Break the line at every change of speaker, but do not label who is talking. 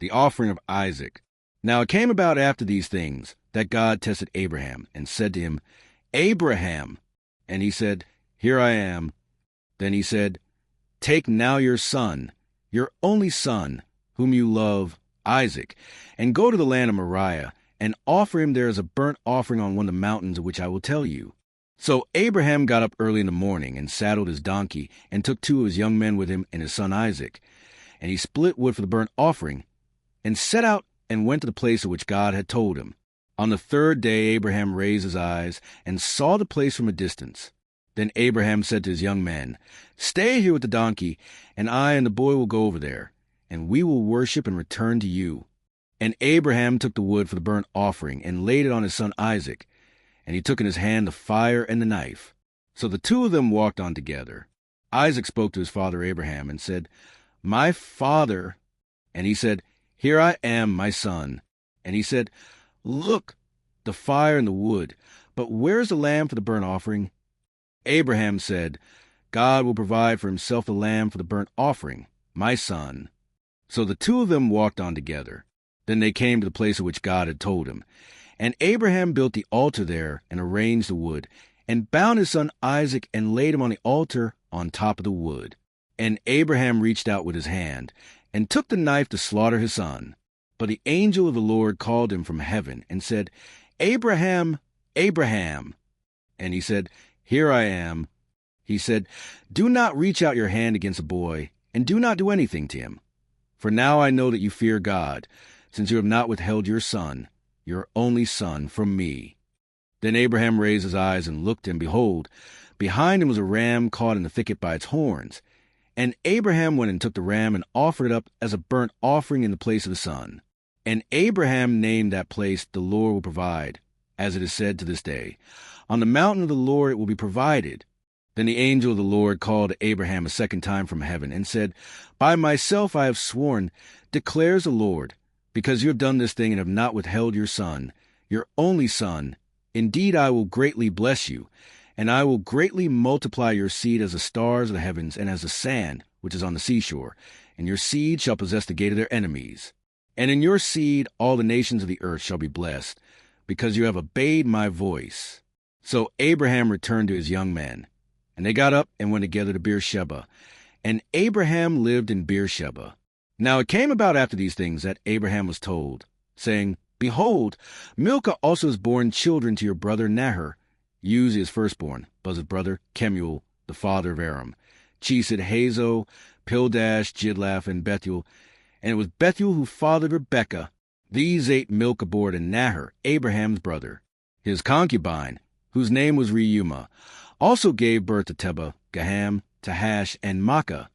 The offering of Isaac. Now it came about after these things that God tested Abraham and said to him, Abraham. And he said, Here I am. Then he said, Take now your son, your only son, whom you love, Isaac, and go to the land of Moriah, and offer him there as a burnt offering on one of the mountains of which I will tell you. So Abraham got up early in the morning and saddled his donkey and took 2 of his young men with him and his son Isaac. And he split wood for the burnt offering and set out and went to the place of which God had told him. On the 3rd day Abraham raised his eyes and saw the place from a distance. Then Abraham said to his young men, Stay here with the donkey, and I and the boy will go over there, and we will worship and return to you. And Abraham took the wood for the burnt offering and laid it on his son Isaac. And he took in his hand the fire and the knife. So the 2 of them walked on together. Isaac spoke to his father Abraham and said, My father. And he said, Here I am, my son. And he said, Look, the fire and the wood, but where is the lamb for the burnt offering? Abraham said, God will provide for himself a lamb for the burnt offering, my son. So the 2 of them walked on together. Then they came to the place of which God had told him. And Abraham built the altar there and arranged the wood, and bound his son Isaac and laid him on the altar on top of the wood. And Abraham reached out with his hand, and took the knife to slaughter his son. But the angel of the Lord called him from heaven, and said, Abraham, Abraham. And he said, Here I am. He said, Do not reach out your hand against the boy, and do not do anything to him. For now I know that you fear God, since you have not withheld your son, your only son, from me. Then Abraham raised his eyes and looked, and behold, behind him was a ram caught in the thicket by its horns. And Abraham went and took the ram and offered it up as a burnt offering in the place of the son. And Abraham named that place, The Lord will provide, as it is said to this day, On the mountain of the Lord it will be provided. Then the angel of the Lord called to Abraham a second time from heaven, and said, By myself I have sworn, declares the Lord, because you have done this thing and have not withheld your son, your only son. Indeed I will greatly bless you, and I will greatly multiply your seed as the stars of the heavens and as the sand which is on the seashore, and your seed shall possess the gate of their enemies. And in your seed all the nations of the earth shall be blessed, because you have obeyed my voice. So Abraham returned to his young men, and they got up and went together to Beersheba. And Abraham lived in Beersheba. Now it came about after these things that Abraham was told, saying, Behold, Milcah also has borne children to your brother Nahor. Uz is firstborn, Buz's brother, Kemuel, the father of Aram, Chesed, Hazo, Pildash, Jidlaph, and Bethuel. And it was Bethuel who fathered Rebekah. These 8 Milcah bore to Nahor, Abraham's brother. His concubine, whose name was Reumah, also gave birth to Tebah, Gaham, Tahash, and Makkah.